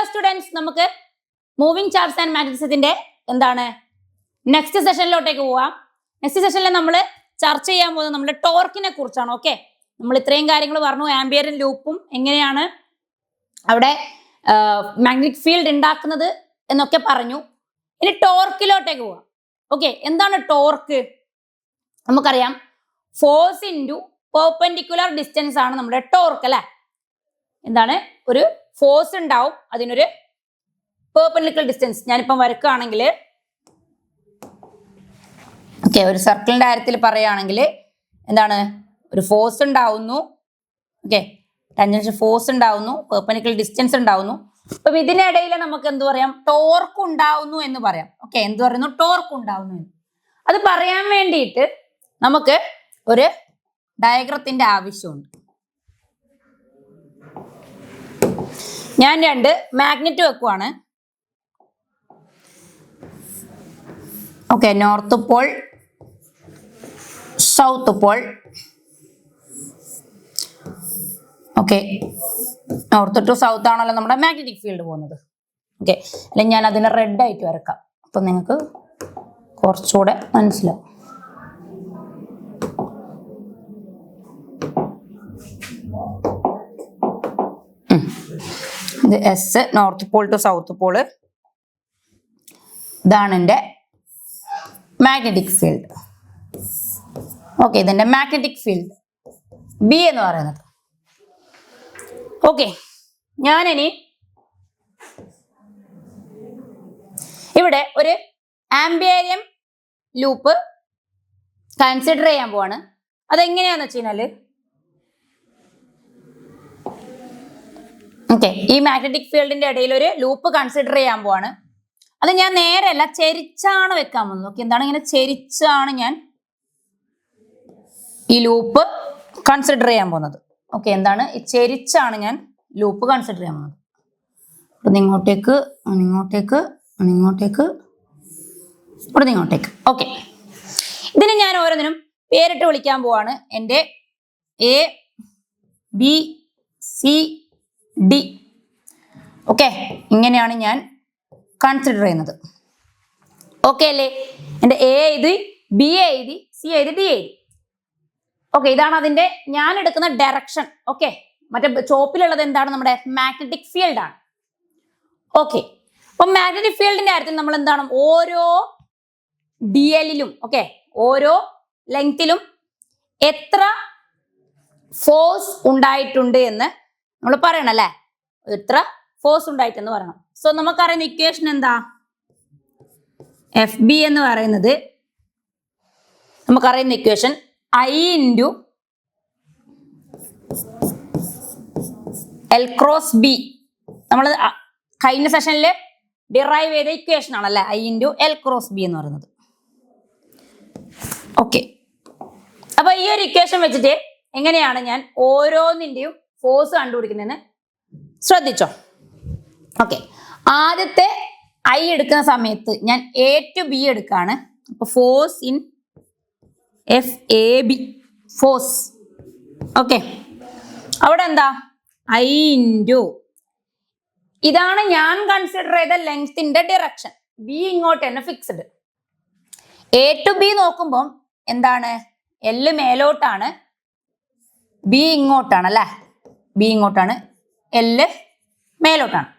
Students, നമുക്ക് moving charts and മാട്രിക്സിന്റെ എന്താണ് നെക്സ്റ്റ് സെഷനിലോട്ടേക്ക് പോവാം. നെക്സ്റ്റ് സെഷനിൽ നമ്മൾ ചർച്ച ചെയ്യാൻ പോകുന്നത് നമ്മുടെ ടോർക്കിനെ കുറിച്ചാണ്. ഓക്കെ, നമ്മൾ ഇത്രയും കാര്യങ്ങൾ പറഞ്ഞു. ആംബിയറും ലൂപ്പും എങ്ങനെയാണ് അവിടെ മാഗ്നറ്റിക് ഫീൽഡ് ഉണ്ടാക്കുന്നത് എന്നൊക്കെ പറഞ്ഞു. ഇനി ടോർക്കിലോട്ടേക്ക് പോവാം. ഓക്കെ, എന്താണ് ടോർക്ക്? നമുക്കറിയാം ഫോഴ്സ് ഇൻറ്റു പെർപെൻഡിക്കുലർ ഡിസ്റ്റൻസ് ആണ് നമ്മുടെ ടോർക്ക് അല്ലെ. എന്താണ്, ഒരു ഫോഴ്സ് ഉണ്ടാവും, അതിനൊരു പെർപെൻഡിക്കുലർ ഡിസ്റ്റൻസ്. ഞാനിപ്പം വരക്കുകയാണെങ്കിൽ ഓക്കെ, ഒരു സർക്കിളിന്റെ കാര്യത്തിൽ പറയുകയാണെങ്കിൽ എന്താണ്, ഒരു ഫോഴ്സ് ഉണ്ടാവുന്നു. ഓക്കെ, ടാൻജൻഷ്യൽ ഫോഴ്സ് ഉണ്ടാവുന്നു, പെർപെൻഡിക്കുലർ ഡിസ്റ്റൻസ് ഉണ്ടാവുന്നു. അപ്പൊ ഇതിനിടയിൽ നമുക്ക് എന്ത് പറയാം, ടോർക്ക് ഉണ്ടാവുന്നു എന്ന് പറയാം. ഓക്കെ, എന്ത് പറയുന്നു, ടോർക്ക് ഉണ്ടാവുന്നു എന്ന്. അത് പറയാൻ വേണ്ടിയിട്ട് നമുക്ക് ഒരു ഡയഗ്രത്തിന്റെ ആവശ്യമുണ്ട്. ഞാൻ രണ്ട് മാഗ്നറ്റ് വെക്കുവാണ്. Okay, north pole, south pole. Okay, north to south ആണല്ലോ നമ്മുടെ മാഗ്നറ്റിക് ഫീൽഡ് പോകുന്നത്. ഓക്കെ, അല്ലെങ്കിൽ ഞാൻ അതിനെ റെഡ് ആയിട്ട് വരക്കാം, അപ്പൊ നിങ്ങൾക്ക് കുറച്ചുകൂടെ മനസ്സിലാവും. ഇത് S, north pole to south pole. ഇതാണ് എൻ്റെ മാഗ്നറ്റിക് ഫീൽഡ്. ഓക്കെ, ഇതെന്റെ മാഗ്നറ്റിക് ഫീൽഡ് ബി എന്ന് പറയുന്നത്. ഓക്കെ, ഞാനിനി ഇവിടെ ഒരു ആംബിയറിയം ലൂപ്പ് കൺസിഡർ ചെയ്യാൻ പോവാണ്. അതെങ്ങനെയാന്ന് വെച്ച് കഴിഞ്ഞാല് ഓക്കെ, ഈ മാഗ്നറ്റിക് ഫീൽഡിന്റെ ഇടയിൽ ഒരു ലൂപ്പ് കൺസിഡർ ചെയ്യാൻ പോവാണ്. അത് ഞാൻ നേരെയല്ല, ചെരിച്ചാണ് വെക്കാൻ പോകുന്നത്. ഓക്കെ, എന്താണ്, ഇങ്ങനെ ചെരിച്ചാണ് ഞാൻ ഈ ലൂപ്പ് കൺസിഡർ ചെയ്യാൻ പോകുന്നത്. ഓക്കെ, എന്താണ്, ചെരിച്ചാണ് ഞാൻ ലൂപ്പ് കൺസിഡർ ചെയ്യാൻ പോകുന്നത്. ഇവിടുന്ന് ഇങ്ങോട്ടേക്ക്, ഇങ്ങോട്ടേക്ക്, ഇങ്ങോട്ടേക്ക്, ഇവിടുന്ന് ഇങ്ങോട്ടേക്ക്. ഓക്കെ, ഇതിന് ഞാൻ ഓരോന്നിനും പേരിട്ട് വിളിക്കാൻ പോവാണ്. എൻ്റെ A, B, C, D. Okay, ഇങ്ങനെയാണ് ഞാൻ കൺസിഡർ ചെയ്യുന്നത്. ഓക്കെ അല്ലേ? എൻ്റെ എ എഴുതി, ബി എഴുതി, സി എഴുതി, ഡി എഴുതി. ഓക്കെ, ഇതാണ് അതിന്റെ ഞാൻ എടുക്കുന്ന ഡയറക്ഷൻ. ഓക്കെ, മറ്റേ ചോപ്പിലുള്ളത് എന്താണ്, നമ്മുടെ മാഗ്നറ്റിക് ഫീൽഡ് ആണ്. ഓക്കെ, അപ്പൊ മാഗ്നറ്റിക് ഫീൽഡിന്റെ കാര്യത്തിൽ നമ്മൾ എന്താണ്, ഓരോ ഡി എല്ലിലും ഓക്കെ, ഓരോ ലെങ്തിലും എത്ര ഫോഴ്സ് ഉണ്ടായിട്ടുണ്ട് എന്ന് നമ്മൾ പറയണം അല്ലെ. എത്ര ഫോഴ്സ് ഉണ്ടായിട്ടെന്ന് പറയണം. സോ നമുക്കറിയുന്ന ഇക്വേഷൻ എന്താ, എഫ് ബി എന്ന് പറയുന്നത് നമുക്കറിയുന്ന equation I into L cross B. നമ്മൾ കഴിഞ്ഞ സെഷനിൽ ഡിറൈവ് ചെയ്ത ഇക്വേഷൻ ആണല്ലേ, I into L cross B എന്ന് പറയുന്നത്. ഓക്കെ, അപ്പൊ ഈ ഒരു ഇക്വേഷൻ വെച്ചിട്ട് എങ്ങനെയാണ് ഞാൻ ഓരോന്നിന്റെയും ഫോഴ്സ് കണ്ടുപിടിക്കുന്നതെന്ന് ശ്രദ്ധിച്ചോ. ഓക്കെ, ആദ്യത്തെ I എടുക്കുന്ന സമയത്ത് ഞാൻ എ ടു ബി എടുക്കാണ്. അപ്പൊ force in F A B, force. Okay, അവിടെ എന്താ, I ഇൻറ്റു ഇതാണ് ഞാൻ കൺസിഡർ ചെയ്ത ലെങ്ത്തിന്റെ ഡിറക്ഷൻ. ബി ഇങ്ങോട്ട് തന്നെ ഫിക്സ്ഡ്. എ ടു ബി നോക്കുമ്പോൾ എന്താണ്, എല് മേലോട്ടാണ്, ബി ഇങ്ങോട്ടാണ് അല്ലെ, ബി ഇങ്ങോട്ടാണ്, എല് മേലോട്ടാണ്.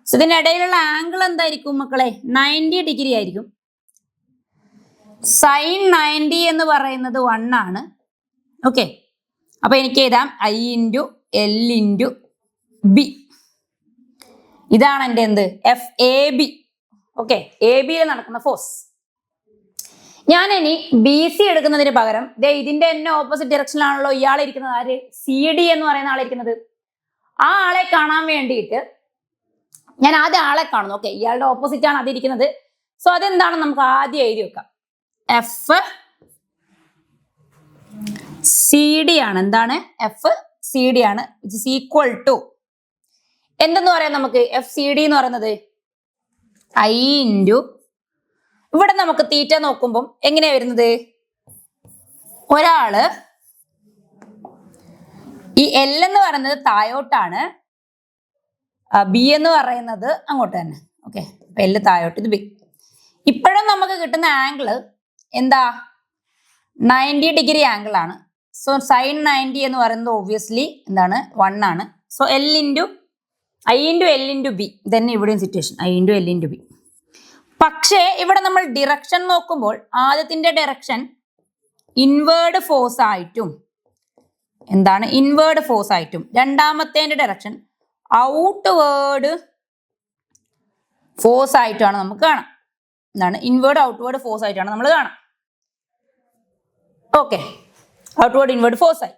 സോ ഇതിനിടയിലുള്ള ആംഗിൾ എന്തായിരിക്കും മക്കളെ, 90 ഡിഗ്രി ആയിരിക്കും. സൈൻ 90 എന്ന് പറയുന്നത് 1 ആണ്. ഓക്കെ, അപ്പൊ എനിക്ക് എഴുതാം I into L into B. ഇതാണ് എൻ്റെ എന്ത്, F A B. Okay, A ബിയിൽ നടക്കുന്ന ഫോഴ്സ്. ഞാൻ ഇനി ബി സി എടുക്കുന്നതിന് പകരം ഇതിന്റെ തന്നെ ഓപ്പോസിറ്റ് ഡയറക്ഷനിലാണല്ലോ ഇയാളെ ഇരിക്കുന്നത്. ആര്, സി ഡി എന്ന് പറയുന്ന ആളിരിക്കുന്നത്. ആ ആളെ കാണാൻ വേണ്ടിയിട്ട് ഞാൻ ആദ്യം ആളെ കാണുന്നു. ഓക്കെ, ഇയാളുടെ ഓപ്പോസിറ്റ് ആണ് അതിരിക്കുന്നത്. സോ അതെന്താണെന്ന് നമുക്ക് ആദ്യം എഴുതി വെക്കാം. എഫ് സി ഡി ആണ്. എന്താണ്, എഫ് സി ഡി ആണ്. വിച്ച് ഇസ് ഈക്വൽ ടു എന്തെന്ന് പറയാം നമുക്ക്, എഫ് സി ഡി എന്ന് പറയുന്നത് I ഇൻറ്റു ഇവിടെ നമുക്ക് തീറ്റ നോക്കുമ്പോൾ എങ്ങനെയാ വരുന്നത്, ഒരാള് ഈ എൽ എന്ന് പറയുന്നത് താഴോട്ടാണ്, ബി എന്ന് പറയുന്നത് അങ്ങോട്ട് തന്നെ. ഓക്കെ, അപ്പൊ എൽ താഴോട്ട്, ഇത് ബി. ഇപ്പോഴും നമുക്ക് കിട്ടുന്ന ആംഗിള് എന്താ? 90 ഡിഗ്രി ആംഗിൾ ആണ്. സോ സൈൻ 90 എന്ന് പറയുന്നത് ഒബ്വിയസ്ലി എന്താണ്? 1 ആണ്. So I into L into B തന്നെ ഇവിടെയും situation, I into L into B. പക്ഷേ ഇവിടെ നമ്മൾ ഡിറക്ഷൻ നോക്കുമ്പോൾ ആദ്യത്തിന്റെ ഡയറക്ഷൻ ഇൻവേർഡ് ഫോഴ്സ് ആയിട്ടും എന്താണ്? ഇൻവേർഡ് ഫോഴ്സ് ആയിട്ടും രണ്ടാമത്തേന്റെ ഡയറക്ഷൻ ഔട്ട്വേർഡ് ഫോഴ്സ് ആയിട്ടാണ് നമുക്ക് കാണാം. എന്താണ്? ഇൻവേർഡ് ഔട്ട്വേർഡ് ഫോഴ്സ് ആയിട്ടാണ് നമ്മൾ കാണാം. ഓക്കെ, ഔട്ട്വേർഡ് ഇൻവേർഡ് ഫോഴ്സ് ആയി.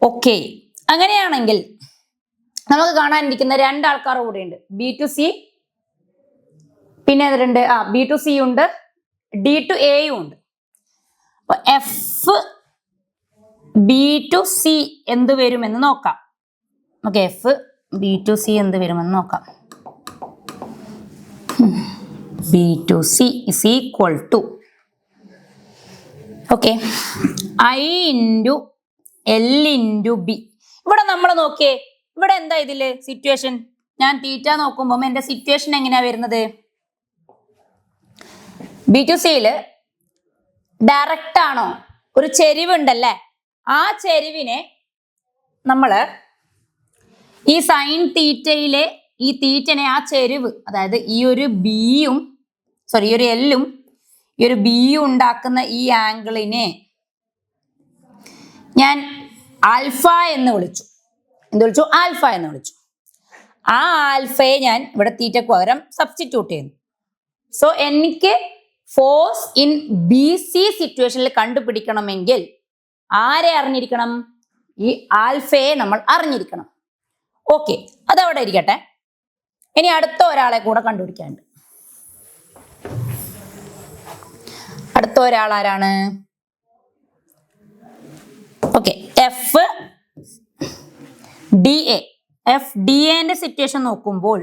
ഓക്കെ, അങ്ങനെയാണെങ്കിൽ നമുക്ക് കാണാനിരിക്കുന്ന രണ്ടാൾക്കാർ കൂടെയുണ്ട്. ബി ടു സി, പിന്നെ ഏതുണ്ട്? ബി ടു സി ഉണ്ട്, ഡി ടു എയും ഉണ്ട്. അപ്പൊ എഫ് ബി ടു സി എന്ത് വരുമെന്ന് നോക്കാം. Okay, F B to C എന്ത് വരുമെന്ന് നോക്കാം. B to C is equal to okay I into L into B. ഇവിടെ നമ്മൾ നോക്കിയേ, ഇവിടെ എന്താ ഇതില് സിറ്റുവേഷൻ? ഞാൻ തീറ്റ നോക്കുമ്പോൾ എന്റെ സിറ്റുവേഷൻ എങ്ങനെയാ വരുന്നത്? ബി ടു സിയില് ഡയറക്റ്റ് ആണോ? ഒരു ചെരിവുണ്ടല്ലേ, ആ ചെരിവിനെ നമ്മള് ഈ സൈൻ തീറ്റയിലെ ഈ തീറ്റനെ ആ ചെരിവ്, അതായത് ഈ ഒരു ബിയും ഈ ഒരു എല്ലും ഈ ഒരു ബിയും ഉണ്ടാക്കുന്ന ഈ ആംഗിളിനെ ഞാൻ ആൽഫ എന്ന് വിളിച്ചു. എന്ത് വിളിച്ചു? ആൽഫ എന്ന് വിളിച്ചു. ആ ആൽഫയെ ഞാൻ ഇവിടെ തീറ്റയ്ക്ക് പകരം സബ്സ്റ്റിറ്റ്യൂട്ട് ചെയ്യുന്നു. സോ എനിക്ക് ഫോഴ്സ് ഇൻ ബി സി സിറ്റുവേഷനിൽ കണ്ടുപിടിക്കണമെങ്കിൽ ആരെ അറിഞ്ഞിരിക്കണം? ഈ ആൽഫയെ നമ്മൾ അറിഞ്ഞിരിക്കണം. ഓക്കെ, അതവിടെ ഇരിക്കട്ടെ. ഇനി അടുത്ത ഒരാളെ കൂടെ കണ്ടുപിടിക്കാനുണ്ട്. അടുത്ത ഒരാൾ ആരാണ്? Okay, F D A. F D എന്റെ സിറ്റുവേഷൻ നോക്കുമ്പോൾ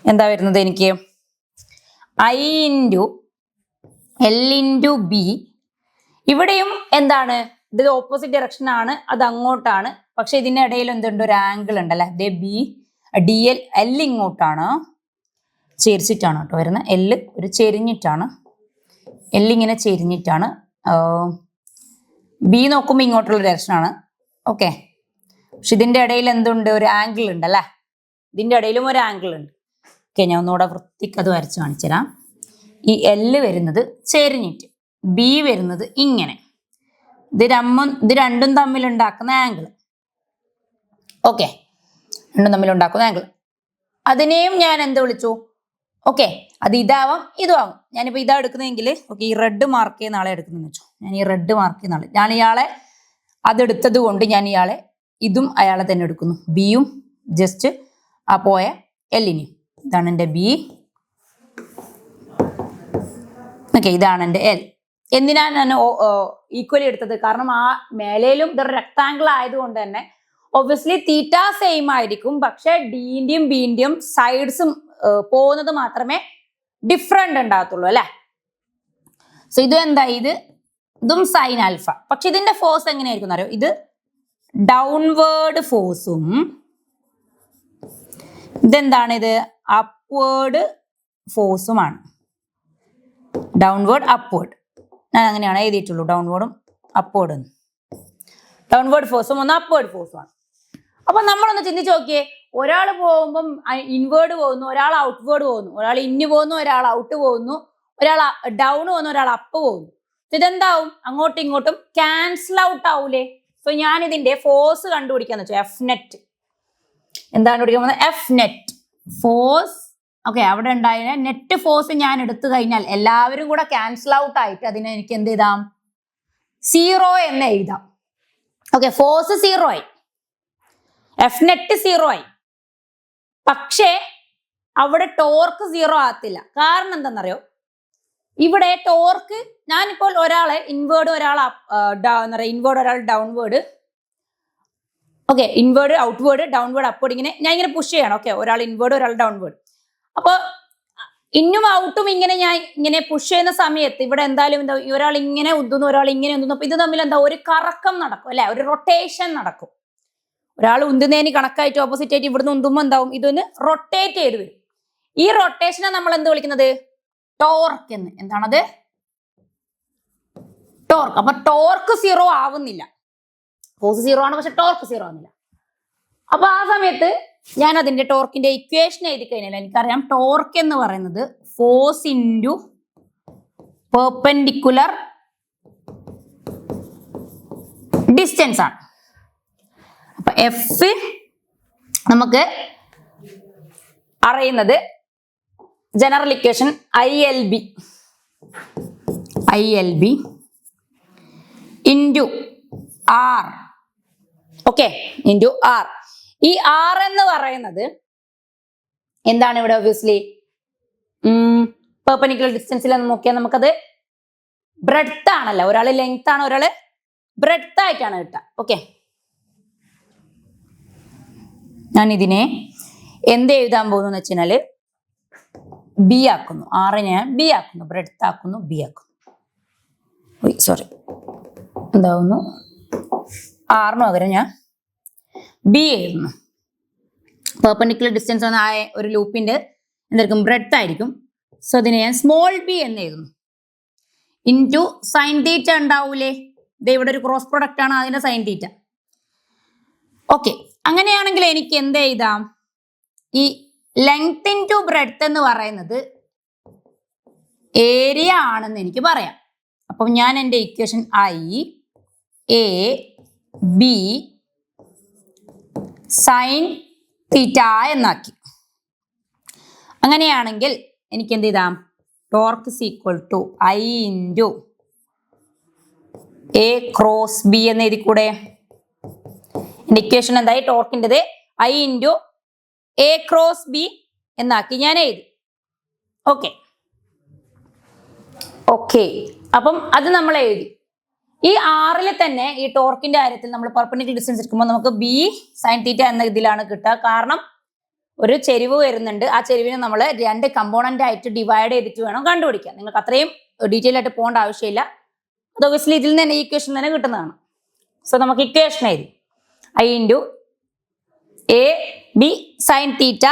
എന്താ വരുന്നത്? എനിക്ക് I into L into B. ഇവിടെയും എന്താണ്? ഇത് ഓപ്പോസിറ്റ് ഡയറക്ഷൻ ആണ്, അത് അങ്ങോട്ടാണ്. പക്ഷെ ഇതിന്റെ ഇടയിൽ എന്തുണ്ട്? ഒരു ആംഗിൾ ഉണ്ടല്ലേ. അതേ ബി ഡി എൽ, എൽ ഇങ്ങോട്ടാണ്, ചെരിച്ചിട്ടാണ് കേട്ടോ വരുന്നത്. എല്ല് ഒരു ചെരിഞ്ഞിട്ടാണ്, എല്ലിങ്ങനെ ചെരിഞ്ഞിട്ടാണ്. ബി നോക്കുമ്പോൾ ഇങ്ങോട്ടുള്ള ഡയറക്ഷനാണ്. ഓക്കെ, പക്ഷെ ഇതിന്റെ ഇടയിൽ എന്തുണ്ട്? ഒരു ആംഗിൾ ഉണ്ടല്ലേ. ഇതിന്റെ ഇടയിലും ഒരു ആംഗിൾ ഉണ്ട്. ഓക്കെ, ഞാൻ ഒന്നുകൂടെ വൃത്തിക്ക് അത് വരച്ച് കാണിച്ചു തരാം. ഈ എല്ല് വരുന്നത് ചെരിഞ്ഞിട്ട്, ബി വരുന്നത് ഇങ്ങനെ. ഇത് രണ്ടും തമ്മിൽ ഉണ്ടാക്കുന്ന ആംഗിൾ. ഓക്കെ, രണ്ടും തമ്മിൽ ഉണ്ടാക്കുന്ന ആംഗിൾ, അതിനെയും ഞാൻ എന്ത് വിളിച്ചു? ഓക്കെ, അത് ഇതാവാം ഇതും ആവും. ഞാനിപ്പോൾ ഇതാ എടുക്കുന്നതെങ്കിൽ ഓക്കെ, ഈ റെഡ് മാർക്ക് ചെയ്യുന്ന ആളെ എടുക്കുന്നതെന്ന് വെച്ചോ. ഞാൻ ഈ റെഡ് മാർക്ക് ചെയ്യുന്ന ആളെ, ഞാൻ ഇയാളെ അതെടുത്തത് കൊണ്ട് ഞാൻ ഇയാളെ ഇതും അയാളെ തന്നെ എടുക്കുന്നു. ബിയും ജസ്റ്റ് ആ പോയ എല്ലിനെയും. ഇതാണ് എൻ്റെ ബി. ഓക്കെ, ഇതാണ് എൻ്റെ എൽ. എന്തിനാണ് ഞാൻ ഈക്വലി എടുത്തത്? കാരണം ആ മേലയിലും ഇതൊരു റെക്ടാംഗിൾ ആയതുകൊണ്ട് തന്നെ ഒബ്വിയസ്ലി തീറ്റ സെയിം ആയിരിക്കും. പക്ഷെ ഡിന്റെയും ബിന്റെയും സൈഡ്സും പോകുന്നത് മാത്രമേ ഡിഫറെന്റ് ഉണ്ടാകത്തുള്ളൂ അല്ലെ. സോ ഇത് എന്താ? ഇതും സൈൻ ആൽഫ. പക്ഷെ ഇതിന്റെ ഫോഴ്സ് എങ്ങനെയായിരിക്കും അറിയോ? ഇത് ഡൗൺവേർഡ് ഫോഴ്സും ഇതെന്താണ്? ഇത് അപ്വേർഡ് ഫോഴ്സുമാണ്. ഡൗൺവേർഡ് അപ്വേർഡ്, ഞാൻ അങ്ങനെയാണ് എഴുതിയിട്ടുള്ളൂ. ഡൗൺവേർഡും അപ്വേർഡും, ഡൗൺവേർഡ് ഫോഴ്സും ഒന്ന് അപ്വേർഡ് ഫോഴ്സുമാണ്. അപ്പൊ നമ്മളൊന്ന് ചിന്തിച്ച് നോക്കിയേ, ഒരാൾ പോകുമ്പം ഇൻവേർഡ് പോകുന്നു, ഒരാൾ ഔട്ട്വേർഡ് പോകുന്നു, ഒരാൾ ഇന്ന് പോകുന്നു, ഒരാൾ ഔട്ട് പോകുന്നു, ഒരാൾ ഡൗൺ പോകുന്നു, ഒരാൾ അപ്പ് പോകുന്നു. ഇതെന്താവും? അങ്ങോട്ടും ഇങ്ങോട്ടും ക്യാൻസൽ ഔട്ട് ആവൂലേ? സോ ഞാൻ ഇതിന്റെ ഫോഴ്സ് കണ്ടുപിടിക്കാന്ന് വെച്ചാൽ എഫ് നെറ്റ്. എന്താണ് കണ്ടുപിടിക്കാൻ പോകുന്നത്? F net force. ഓക്കെ, അവിടെ ഉണ്ടായ നെറ്റ് ഫോഴ്സ് ഞാൻ എടുത്തു കഴിഞ്ഞാൽ എല്ലാവരും കൂടെ ക്യാൻസൽ ഔട്ട് ആയിട്ട് അതിനെ എനിക്ക് എന്ത് ചെയ്താം? 0 എന്ന് എഴുതാം. ഓക്കെ, ഫോഴ്സ് 0 ആയി, എഫ് നെറ്റ് 0 ആയി. പക്ഷേ അവിടെ ടോർക്ക് 0 ആകത്തില്ല. കാരണം എന്താണെന്നറിയോ? ഇവിടെ ടോർക്ക്, ഞാനിപ്പോൾ ഒരാളെ ഇൻവേർഡ്, ഒരാൾ ഇൻവേർഡ്, ഒരാൾ downward, okay, inward outward, downward upward, ഇങ്ങനെ ഞാൻ ഇങ്ങനെ പുഷ് ചെയ്യണം. ഓക്കെ, ഒരാൾ ഇൻവേർഡ്, ഒരാൾ ഡൗൺവേർഡ്. അപ്പോൾ ഇന്നും ഔട്ടും ഇങ്ങനെ ഞാൻ ഇങ്ങനെ പുഷ് ചെയ്യുന്ന സമയത്ത് ഇവിടെ എന്തായാലും എന്താ ഒരാൾ ഇങ്ങനെ ഉന്തുന്നു, ഒരാൾ ഇങ്ങനെ ഉന്തുന്നു. അപ്പൊ ഇത് തമ്മിൽ എന്താ ഒരു കറക്കം നടക്കും അല്ലെ, ഒരു റൊട്ടേഷൻ നടക്കും. ഒരാൾ ഉന്തുന്നതിന് കണക്കായിട്ട് ഓപ്പോസിറ്റ് ആയിട്ട് ഇവിടുന്ന് ഉന്തുമ്പോൾ എന്താവും, ഇതൊന്ന് റൊട്ടേറ്റ് ചെയ്ത് വരും. ഈ റൊട്ടേഷനെ നമ്മൾ എന്ത് വിളിക്കുന്നത്, ടോർക്ക് എന്ന്. എന്താണത്, ടോർക്ക്. അപ്പൊ ടോർക്ക് സീറോ ആവുന്നില്ല, ഫോഴ്സ് സീറോ ആണ് പക്ഷെ ടോർക്ക് സീറോ ആവുന്നില്ല. അപ്പൊ ആ സമയത്ത് ഞാൻ അതിന്റെ ടോർക്കിന്റെ ഇക്വേഷൻ എഴുതി കഴിഞ്ഞാൽ എനിക്കറിയാം ടോർക്ക് എന്ന് പറയുന്നത് ഫോഴ്സ് ഇൻറ്റു പെർപെൻഡിക്കുലർ ഡിസ്റ്റൻസ് ആണ്. അപ്പൊ എഫ് നമുക്ക് അറിയുന്നത് general equation I L B into R. Okay, into R. ഈ ആർ എന്ന് പറയുന്നത് എന്താണ് ഇവിടെ ഒബ്വിയസ്ലി പെർപെൻഡിക്കുലർ ഡിസ്റ്റൻസിൽ നോക്കിയാൽ നമുക്കത് ബ്രെഡ്ത്ത് ആണല്ലോ. ഒരാള് ലെങ്ത് ആണ്, ഒരാള് ബ്രെഡ്ത്ത് ആയിട്ടാണ് കിട്ടുക. ഓക്കെ, ഞാൻ ഇതിനെ എന്ത് എഴുതാൻ പോകുന്നു വെച്ച് കഴിഞ്ഞാല് ബി ആക്കുന്നു. ആറിനെ ബി ആക്കുന്നു, ബ്രെഡ്ത്ത് ആക്കുന്നു, ബി ആക്കുന്നു. സോറി, എന്താവുന്നു, ആറിന് പകരം ഞാൻ ബി എഴുതുന്നു. പെർപെൻഡിക്കുലർ ഡിസ്റ്റൻസ് എന്ന ഒരു ലൂപ്പിന്റെ എന്തായിരിക്കും, ബ്രെഡ്ത്ത് ആയിരിക്കും. സോ അതിനെ ഞാൻ സ്മോൾ ബി എന്ന് എഴുതുന്നു. ഇൻറ്റു സൈൻ തീറ്റ ഉണ്ടാവൂലേ, ഇത് ഇവിടെ ഒരു ക്രോസ് പ്രൊഡക്റ്റ് ആണ്, അതിന്റെ സൈൻ തീറ്റ. ഓക്കെ, അങ്ങനെയാണെങ്കിൽ എനിക്ക് എന്ത് എഴുതാം, ഈ ലെങ്ത് ഇൻറ്റു ബ്രെഡ്ത്ത് എന്ന് പറയുന്നത് ഏരിയ ആണെന്ന് എനിക്ക് പറയാം. അപ്പം ഞാൻ എൻ്റെ equation I A B sine theta എന്നാക്കി. അങ്ങനെയാണെങ്കിൽ എനിക്ക് എന്ത് ചെയ്താം, torque is equal to I into A cross B എന്ന് എഴുതിക്കൂടെ. എൻ്റെ ഇക്വേഷൻ എന്തായി, ടോർക്കിൻ്റെത് I into A cross B എന്നാക്കി ഞാൻ എഴുതി. ഓക്കെ ഓക്കെ, അപ്പം അത് നമ്മൾ എഴുതി. ഈ ആറിൽ തന്നെ ഈ ടോർക്കിന്റെ കാര്യത്തിൽ നമ്മൾ പെർപെൻഡിക്കുലർ ഡിസ്റ്റൻസ് എടുക്കുമ്പോൾ നമുക്ക് ബി സൈൻ തീറ്റ എന്ന ഇതിലാണ് കിട്ടുക. കാരണം ഒരു ചെരിവ് വരുന്നുണ്ട്, ആ ചെരിവിനെ നമ്മൾ രണ്ട് കമ്പോണന്റ് ആയിട്ട് ഡിവൈഡ് ചെയ്തിട്ട് വേണം കണ്ടുപിടിക്കാൻ. നിങ്ങൾക്ക് അത്രയും ഡീറ്റെയിൽ ആയിട്ട് പോകേണ്ട ആവശ്യമില്ല, അത് ഒബ്വിയസ്ലി ഇതിൽ നിന്ന് തന്നെ ഈ ഇക്വേഷൻ തന്നെ കിട്ടുന്നതാണ്. സോ നമുക്ക് ഇക്വേഷൻ എഴുതി I into A B sine തീറ്റ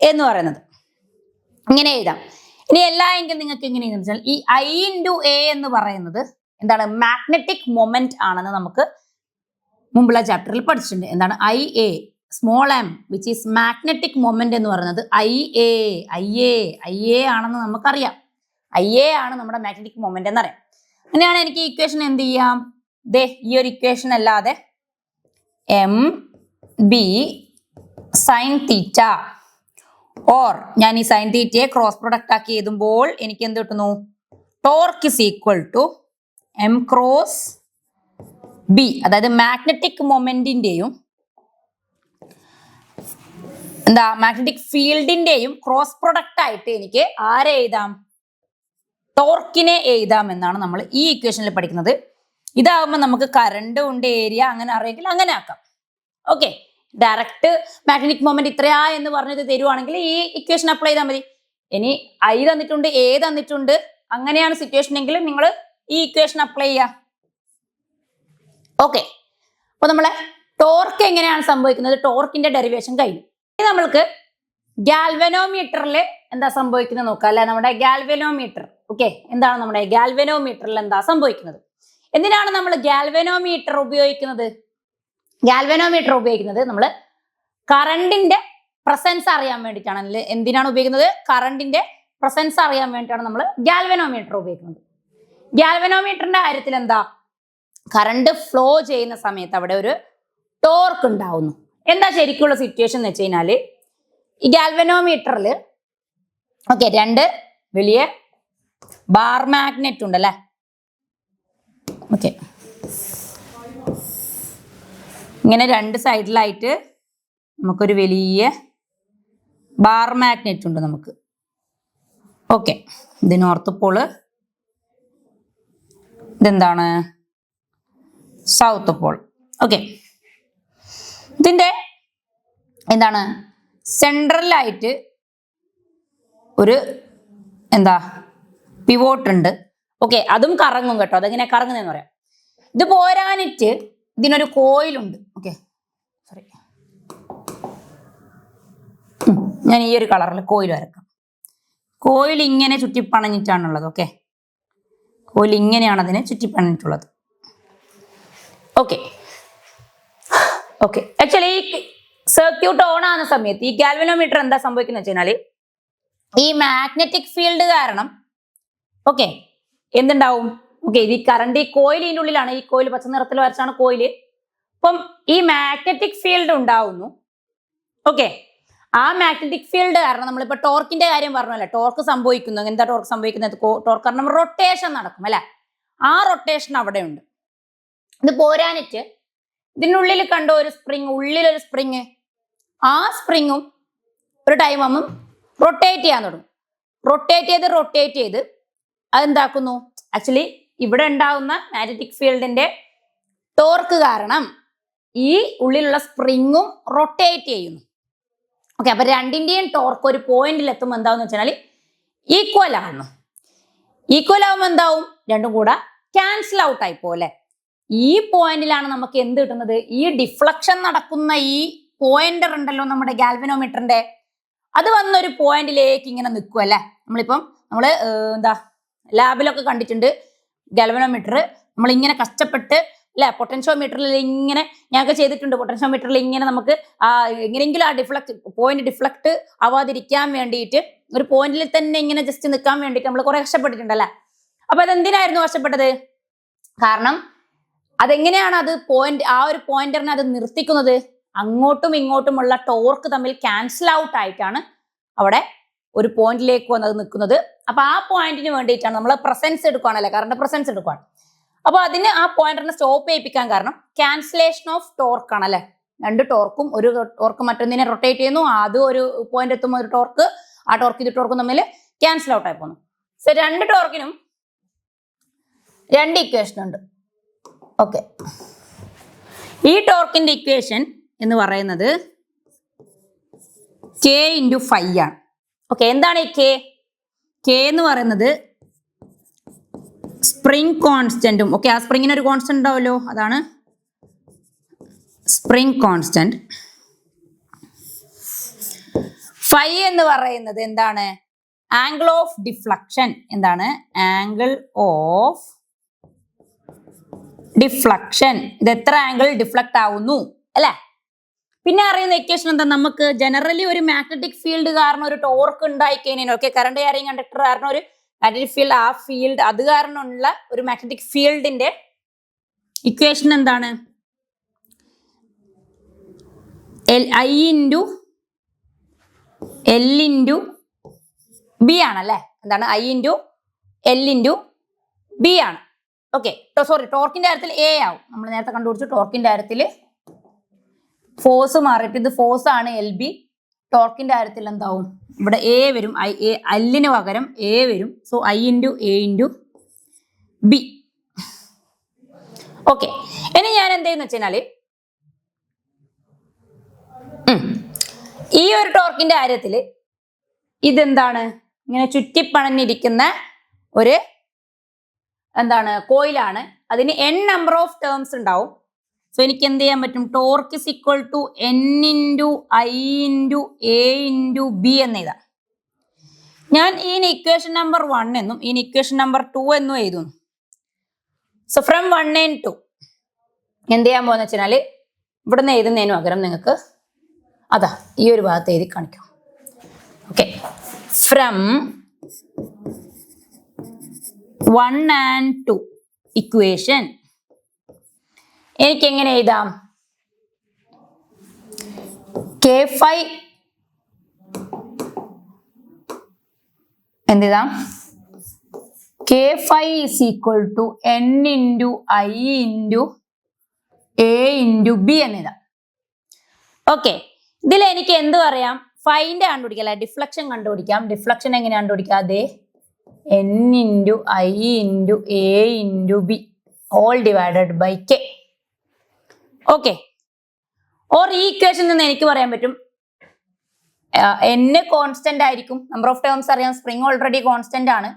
എന്ന് പറയുന്നത് ഇങ്ങനെ എഴുതാം. ഇനി എല്ലാ എങ്കിൽ നിങ്ങൾക്ക് എങ്ങനെ എഴുതാന്ന് വെച്ചാൽ ഈ ഐ ഇൻറ്റു എ എന്ന് പറയുന്നത് എന്താണ്, മാഗ്നറ്റിക് മൊമെന്റ് ആണെന്ന് നമുക്ക് മുമ്പുള്ള ചാപ്റ്ററിൽ പഠിച്ചിട്ടുണ്ട്. എന്താണ് I A small M which is magnetic moment എന്ന് പറയുന്നത് ഐ എ ആണെന്ന് നമുക്കറിയാം. ഐ എ ആണ് നമ്മുടെ മാഗ്നറ്റിക് മൊമെന്റ് എന്നറിയാം. അങ്ങനെയാണ് എനിക്ക് ഇക്വേഷൻ എന്ത് ചെയ്യാം, ദേ ഈ ഒരു ഇക്വേഷൻ അല്ലാതെ M B sine theta or ഞാൻ ഈ സൈൻ തീറ്റയെ ക്രോസ് പ്രൊഡക്റ്റ് ആക്കി എഴുതുമ്പോൾ എനിക്ക് എന്ത് കിട്ടുന്നു, torque is equal to M cross B. അതായത് മാഗ്നറ്റിക് മൊമെന്റിന്റെയും എന്താ മാഗ്നറ്റിക് ഫീൽഡിന്റെയും ക്രോസ് പ്രൊഡക്റ്റ് ആയിട്ട് എനിക്ക് ആരെ എഴുതാം, ടോർക്കിനെ എഴുതാം എന്നാണ് നമ്മൾ ഈ ഇക്വേഷനിൽ പഠിക്കുന്നത്. ഇതാകുമ്പോൾ നമുക്ക് കറണ്ട് ഉണ്ട്, ഏരിയ അങ്ങനെ അറിയെങ്കിൽ അങ്ങനെ ആക്കാം. ഓക്കെ, ഡയറക്റ്റ് മാഗ്നറ്റിക് മൊമെന്റ് ഇത്രയാ എന്ന് പറഞ്ഞത് തരുവാണെങ്കിൽ ഈ ഇക്വേഷൻ അപ്ലൈ ചെയ്താൽ മതി. ഇനി ഐ തന്നിട്ടുണ്ട്, എ തന്നിട്ടുണ്ട്, അങ്ങനെയാണ് സിറ്റുവേഷൻ എങ്കിൽ നിങ്ങൾ ഈ ഇക്വേഷൻ അപ്ലൈ ചെയ്യുക. ഓക്കെ, അപ്പൊ നമ്മളെ ടോർക്ക് എങ്ങനെയാണ് സംഭവിക്കുന്നത്, ടോർക്കിന്റെ ഡെറിവേഷൻ കഴിഞ്ഞു. ഇനി നമ്മൾക്ക് ഗാൽവനോമീറ്ററിൽ എന്താ സംഭവിക്കുന്നത് നോക്കാം അല്ലെ. നമ്മുടെ ഗാൽവനോമീറ്റർ, ഓക്കെ, എന്താണ് നമ്മുടെ ഗാൽവനോമീറ്ററിൽ എന്താ സംഭവിക്കുന്നത്, എന്തിനാണ് നമ്മൾ ഗാൽവനോമീറ്റർ ഉപയോഗിക്കുന്നത്? ഗാൽവനോമീറ്റർ ഉപയോഗിക്കുന്നത് നമ്മൾ കറണ്ടിന്റെ പ്രസൻസ് അറിയാൻ വേണ്ടിയിട്ടാണ്. എന്തിനാണ് ഉപയോഗിക്കുന്നത്, കറണ്ടിന്റെ പ്രസൻസ് അറിയാൻ വേണ്ടിയിട്ടാണ് നമ്മൾ ഗാൽവനോമീറ്റർ ഉപയോഗിക്കുന്നത്. ഗാൽവനോമീറ്ററിന്റെ കാര്യത്തിൽ എന്താ, കറണ്ട് ഫ്ലോ ചെയ്യുന്ന സമയത്ത് അവിടെ ഒരു ടോർക്ക് ഉണ്ടാവുന്നു. എന്താ ശരിക്കുള്ള സിറ്റുവേഷൻ എന്ന് വെച്ച് കഴിഞ്ഞാല് ഈ ഗാൽവനോമീറ്ററിൽ ഓക്കെ രണ്ട് വലിയ ബാർ മാഗ്നറ്റ് ഉണ്ടല്ലേ. ഓക്കെ, ഇങ്ങനെ രണ്ട് സൈഡിലായിട്ട് നമുക്കൊരു വലിയ ബാർ മാഗ്നറ്റ് ഉണ്ട് നമുക്ക്. ഓക്കെ, ഇത് നോർത്ത് പോള്, ഇതെന്താണ് സൗത്ത് പോൾ. ഓക്കെ, ഇതിന്റെ എന്താണ് സെൻട്രലായിട്ട് ഒരു എന്താ പിവോട്ട് ഉണ്ട്. ഓക്കെ, അതും കറങ്ങും കേട്ടോ. അതെങ്ങനെ കറങ്ങുന്നതെന്ന് പറയാം. ഇത് പോരാനിട്ട് ഇതിനൊരു കോയിലുണ്ട്. ഓക്കെ, സോറി, ഞാൻ ഈ ഒരു കളറിൽ കോയിൽ വരക്കാം. കോയിൽ ഇങ്ങനെ ചുറ്റിപ്പണഞ്ഞിട്ടാണുള്ളത്. ഓക്കെ, കോയിൽ ഇങ്ങനെയാണ് അതിനെ ചുറ്റിപ്പണഞ്ഞിട്ടുള്ളത്. ഓക്കെ ഓക്കെ ആക്ച്വലി ഈ സർക്യൂട്ട് ഓൺ ആകുന്ന സമയത്ത് ഈ ഗാൽവനോമീറ്റർ എന്താ സംഭവിക്കുന്നത് വെച്ച് കഴിഞ്ഞാൽ ഈ മാഗ്നറ്റിക് ഫീൽഡ് കാരണം ഓക്കെ എന്തുണ്ടാവും? ഓക്കെ, ഇത് ഈ കറണ്ട് ഈ കോയിൽ ഇതിൻ്റെ ഉള്ളിലാണ്. ഈ കോയിൽ പച്ച നിറത്തിൽ വരച്ചാണ് കോയില്. അപ്പം ഈ മാഗ്നറ്റിക് ഫീൽഡ് ഉണ്ടാവുന്നു. ഓക്കെ, ആ മാഗ്നറ്റിക് ഫീൽഡ് കാരണം നമ്മളിപ്പോ ടോർക്കിന്റെ കാര്യം പറഞ്ഞല്ലേ, ടോർക്ക് സംഭവിക്കുന്നു. എന്താ ടോർക്ക് സംഭവിക്കുന്നത്? ടോർക്ക് കാരണം റൊട്ടേഷൻ നടക്കും അല്ലെ. ആ റൊട്ടേഷൻ അവിടെ ഉണ്ട്. ഇത് പോരാനിട്ട് ഇതിനുള്ളിൽ കണ്ടോ ഒരു സ്പ്രിങ്, ഉള്ളിലൊരു സ്പ്രിങ്. ആ സ്പ്രിങ്ങും ഒരു ടൈം ആകുമ്പം റൊട്ടേറ്റ് ചെയ്യാൻ തുടങ്ങും. റൊട്ടേറ്റ് ചെയ്ത് അതെന്താക്കുന്നു? ആക്ച്വലി ഇവിടെ ഉണ്ടാകുന്ന മാഗ്നറ്റിക് ഫീൽഡിന്റെ ടോർക്ക് കാരണം ഈ ഉള്ളിലുള്ള സ്പ്രിങ്ങും റൊട്ടേറ്റ് ചെയ്യുന്നു. ഓക്കെ, അപ്പൊ രണ്ടിന്റെയും ടോർക്ക് ഒരു പോയിന്റിൽ എത്തുമ്പോൾ എന്താവും വെച്ചാൽ ഈക്വൽ ആവുന്നു. ഈക്വൽ ആവുമ്പോൾ എന്താവും? രണ്ടും കൂടെ ക്യാൻസൽ ഔട്ട് ആയി പോലെ. ഈ പോയിന്റിലാണ് നമുക്ക് എന്ത് കിട്ടുന്നത്? ഈ ഡിഫ്ലക്ഷൻ നടക്കുന്ന ഈ പോയിന്റർ ഉണ്ടല്ലോ നമ്മുടെ ഗാൽവനോമീറ്ററിന്റെ, അത് വന്നൊരു പോയിന്റിലേക്ക് ഇങ്ങനെ നിൽക്കും അല്ലെ. നമ്മള് എന്താ ലാബിലൊക്കെ കണ്ടിട്ടുണ്ട് ഗാൽവനോമീറ്റർ നമ്മൾ ഇങ്ങനെ കഷ്ടപ്പെട്ട് അല്ലെ, പൊട്ടൻഷ്യോമീറ്ററിൽ ഇങ്ങനെ ഞങ്ങൾക്ക് ചെയ്തിട്ടുണ്ട്. പൊട്ടൻഷ്യോമീറ്ററിൽ ഇങ്ങനെ നമുക്ക് എങ്ങനെയെങ്കിലും ആ പോയിന്റ് ഡിഫ്ലക്ട് ആവാതിരിക്കാൻ വേണ്ടിയിട്ട് ഒരു പോയിന്റിൽ തന്നെ ഇങ്ങനെ ജസ്റ്റ് നിൽക്കാൻ വേണ്ടിയിട്ട് നമ്മൾ കുറെ കഷ്ടപ്പെട്ടിട്ടുണ്ടല്ലേ. അപ്പൊ അതെന്തിനായിരുന്നു കഷ്ടപ്പെട്ടത്? കാരണം അതെങ്ങനെയാണ് അത് ആ ഒരു പോയിന്ററിനെ അത് നിർത്തിക്കുന്നത്? അങ്ങോട്ടും ഇങ്ങോട്ടുമുള്ള ടോർക്ക് തമ്മിൽ ക്യാൻസൽ ഔട്ട് ആയിട്ടാണ് അവിടെ ഒരു പോയിന്റിലേക്ക് വന്നത് നിൽക്കുന്നത്. അപ്പൊ ആ പോയിന്റിന് വേണ്ടിയിട്ടാണ് നമ്മൾ പ്രസൻസ് എടുക്കുകയാണല്ലേ, കറണ്ട് പ്രസൻസ് എടുക്കുകയാണ്. അപ്പൊ അതിന് ആ പോയിന്ററിനെ സ്റ്റോപ്പ് ചെയ്യിപ്പിക്കാൻ കാരണം ക്യാൻസലേഷൻ ഓഫ് ടോർക്ക് ആണല്ലേ. രണ്ട് ടോർക്കും, ഒരു ടോർക്ക് മറ്റൊന്നിനെ റൊട്ടേറ്റ് ചെയ്യുന്നു, അത് ഒരു പോയിന്റ് എത്തുമ്പോൾ ഒരു ടോർക്ക്, ആ ടോർക്ക് ഇത് ടോർക്കും തമ്മിൽ ക്യാൻസൽ ഔട്ട് ആയി പോകുന്നു. സോ രണ്ട് ടോർക്കിനും രണ്ട് ഇക്വേഷൻ ഉണ്ട്. ഓക്കെ, ഈ ടോർക്കിന്റെ ഇക്വേഷൻ എന്ന് പറയുന്നത് K × φ ആണ്. ഓക്കെ, എന്താണ് ഈ K എന്ന് പറയുന്നത്? സ്പ്രിംഗ് കോൺസ്റ്റന്റും. ഓക്കെ, ആ സ്പ്രിങ്ങിന് ഒരു കോൺസ്റ്റന്റ് ഉണ്ടാവല്ലോ, അതാണ് സ്പ്രിംഗ് കോൺസ്റ്റന്റ്. ഫൈ എന്ന് പറയുന്നത് എന്താണ്? Angle of deflection. എന്താണ്? Angle of deflection. ഇത് എത്ര ആംഗിൾ ഡിഫ്ലക്ട് ആവുന്നു അല്ലെ. പിന്നെ അറിയുന്ന ഇക്വേഷൻ എന്താ? നമുക്ക് ജനറലി ഒരു മാഗ്നറ്റിക് ഫീൽഡ് കാരണം ഒരു ടോർക്ക് ഉണ്ടായി കഴിഞ്ഞാൽ, ഓക്കെ, കറണ്ട് ക്യാരിയിങ് കണ്ടക്ടർ കാരണം ഒരു മാഗ്നറ്റിക് ഫീൽഡ്, ആ ഫീൽഡ് അത് കാരണമുള്ള ഒരു മാഗ്നറ്റിക് ഫീൽഡിന്റെ ഇക്വേഷൻ എന്താണ്? I × L × B ആണല്ലേ. എന്താണ്? I × L × B ആണ്. ഓക്കെ, സോറി, ടോർക്കിന്റെ കാര്യത്തിൽ A ആവും. നമ്മൾ നേരത്തെ കണ്ടുപിടിച്ചു ടോർക്കിന്റെ കാര്യത്തിൽ ഫോഴ്സ് മാറിയിട്ട് ഇത് ഫോഴ്സ് ആണ് LB. ടോർക്കിന്റെ കാര്യത്തിൽ എന്താവും? ഇവിടെ A വരും, Lന് പകരം A വരും. So I × A × B. Okay, ഇനി ഞാൻ എന്ത് ചെയ്യുന്ന വെച്ചാല് ഈ ഒരു ടോർക്കിന്റെ കാര്യത്തിൽ ഇതെന്താണ്? ഇങ്ങനെ ചുറ്റിപ്പണഞ്ഞിരിക്കുന്ന ഒരു എന്താണ് കോയിലാണ്. അതിന് n നമ്പർ ഓഫ് ടേംസ് ഉണ്ടാവും. സോ എനിക്ക് എന്ത് ചെയ്യാൻ പറ്റും? Torque is equal to N × I × A × B എന്ന് എഴുതാം. ഞാൻ ഈ ഇക്വേഷൻ നമ്പർ 1 എന്നും ഈ ഇക്വേഷൻ നമ്പർ 2 എന്നും എഴുതുന്നു. സോ ഫ്രം 1 and 2 എന്ത് ചെയ്യാൻ പോകുന്ന വെച്ചാൽ ഇവിടെ നിന്ന് എഴുതുന്നതിന് പകരം നിങ്ങൾക്ക് അതാ ഈ ഒരു ഭാഗത്ത് എഴുതി കാണിക്കാം. ഓക്കെ, ഫ്രം 1 and 2 ഇക്വേഷൻ എനിക്ക് എങ്ങനെ എഴുതാം? K∅ എന്ത് എഴുതാം? K∅ is equal to N × I × A × B എന്ന് എഴുതാം. ഓക്കെ, ഇതിൽ എനിക്ക് എന്ത് പറയാം? ഫൈൻ്റെ കണ്ടുപിടിക്കാം അല്ലെ, ഡിഫ്ലക്ഷൻ കണ്ടുപിടിക്കാം. ഡിഫ്ലക്ഷൻ എങ്ങനെ കണ്ടുപിടിക്കാം? അതെ, N × I × A × B all divided by K. Okay, or ഈ ഇക്വേഷൻ നിന്ന് എനിക്ക് പറയാൻ പറ്റും n കോൺസ്റ്റന്റ് ആയിരിക്കും. നമ്പർ ഓഫ് ടേംസ് അറിയാം, സ്പ്രിംഗ് ഓൾറെഡി കോൺസ്റ്റന്റ് ആണ്.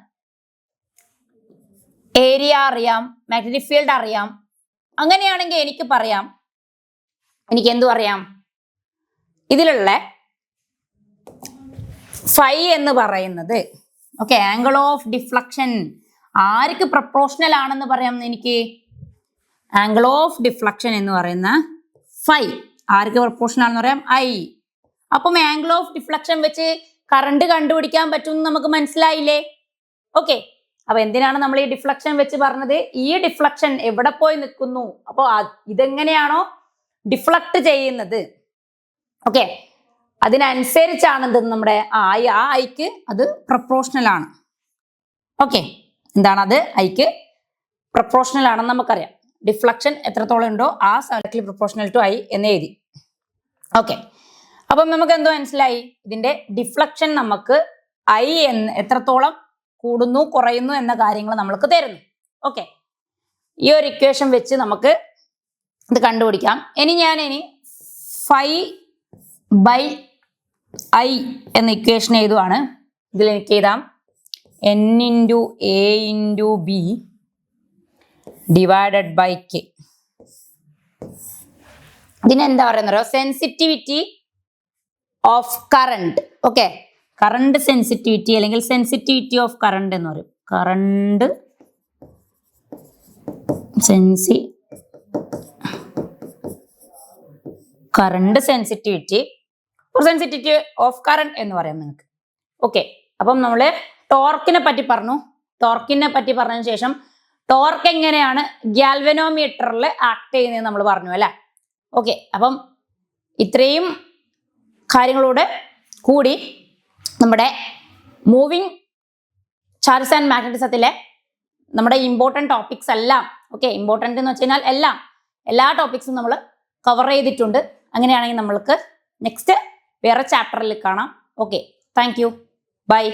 ഏരിയ അറിയാം, മാഗ്നറ്റിക് ഫീൽഡ് അറിയാം. അങ്ങനെയാണെങ്കിൽ എനിക്ക് പറയാം, എനിക്ക് എന്തു അറിയാം, ഇതിലുള്ള ഫൈ എന്ന് പറയുന്നത് okay angle of deflection arc proportional ആണെന്ന് പറയാം എനിക്ക്? ആംഗിൾ ഓഫ് ഡിഫ്ലക്ഷൻ എന്ന് പറയുന്ന ഫൈ ആർക്ക് പ്രൊപ്പോർഷണൽ ആണെന്ന് പറയാം? ഐ. അപ്പം ആംഗിൾ ഓഫ് ഡിഫ്ലക്ഷൻ വെച്ച് കറണ്ട് കണ്ടുപിടിക്കാൻ പറ്റും നമുക്ക് മനസ്സിലായില്ലേ? ഓക്കെ, അപ്പൊ എന്തിനാണ് നമ്മൾ ഈ ഡിഫ്ലക്ഷൻ വെച്ച് പറഞ്ഞത്? ഈ ഡിഫ്ലക്ഷൻ എവിടെ പോയി നിൽക്കുന്നു, അപ്പോൾ ഇതെങ്ങനെയാണോ ഡിഫ്ലക്ട് ചെയ്യുന്നത്, ഓക്കെ, അതിനനുസരിച്ചാണ് എന്ത് നമ്മുടെ ആ ഐക്ക് അത് പ്രൊപ്പോർഷണൽ ആണ്. ഓക്കെ, എന്താണ് അത്? ഐക്ക് പ്രൊപ്പോർഷണൽ ആണെന്ന് നമുക്കറിയാം. ഡിഫ്ലക്ഷൻ എത്രത്തോളം ഉണ്ടോ ആ ഡയറക്ട്ലി പ്രൊപ്പോർഷണൽ ടു ഐ എന്ന് എഴുതി. ഓക്കെ, അപ്പം നമുക്ക് എന്തോ മനസ്സിലായി, ഇതിന്റെ ഡിഫ്ലക്ഷൻ നമുക്ക് ഐ എത്രത്തോളം കൂടുന്നു കുറയുന്നു എന്ന കാര്യങ്ങൾ നമ്മൾക്ക് തരുന്നു. ഓക്കെ, ഈ ഒരു ഇക്വേഷൻ വെച്ച് നമുക്ക് ഇത് കണ്ടുപിടിക്കാം. ഇനി ഫൈ ബൈ ഐ എന്ന ഇക്വേഷൻ എഴുതുവാണ്. ഇതിൽ എനിക്ക് എഴുതാം n into A into B divided by K. ഇതിനെന്താ പറയുന്നത്? Sensitivity of current. Okay, current sensitivity അല്ലെങ്കിൽ സെൻസിറ്റിവിറ്റി ഓഫ് കറണ്ട് എന്ന് പറയും. കറണ്ട് സെൻസിറ്റിവിറ്റി ഓഫ് കറണ്ട് എന്ന് പറയാം നിങ്ങൾക്ക്. ഓക്കെ, അപ്പം നമ്മൾ ടോർക്കിനെ പറ്റി പറഞ്ഞു. ടോർക്കിനെ പറ്റി പറഞ്ഞതിന് ശേഷം ടോർക്ക് എങ്ങനെയാണ് ഗാൽവനോമീറ്ററിൽ ആക്ട് ചെയ്യുന്നത് നമ്മൾ പറഞ്ഞു അല്ലേ? ഓക്കെ, അപ്പം ഇത്രയും കാര്യങ്ങളോട് കൂടി നമ്മുടെ മൂവിങ് ചാർജസ് ആൻഡ് മാഗ്നറ്റിസത്തിലെ നമ്മുടെ ഇമ്പോർട്ടൻറ്റ് ടോപ്പിക്സ് എല്ലാം, ഓക്കെ, ഇമ്പോർട്ടൻ്റ് എന്ന് വെച്ച് കഴിഞ്ഞാൽ എല്ലാ ടോപ്പിക്സും നമ്മൾ കവർ ചെയ്തിട്ടുണ്ട്. അങ്ങനെയാണെങ്കിൽ നമ്മൾക്ക് നെക്സ്റ്റ് വേറെ ചാപ്റ്ററിൽ കാണാം. Okay, thank you, by.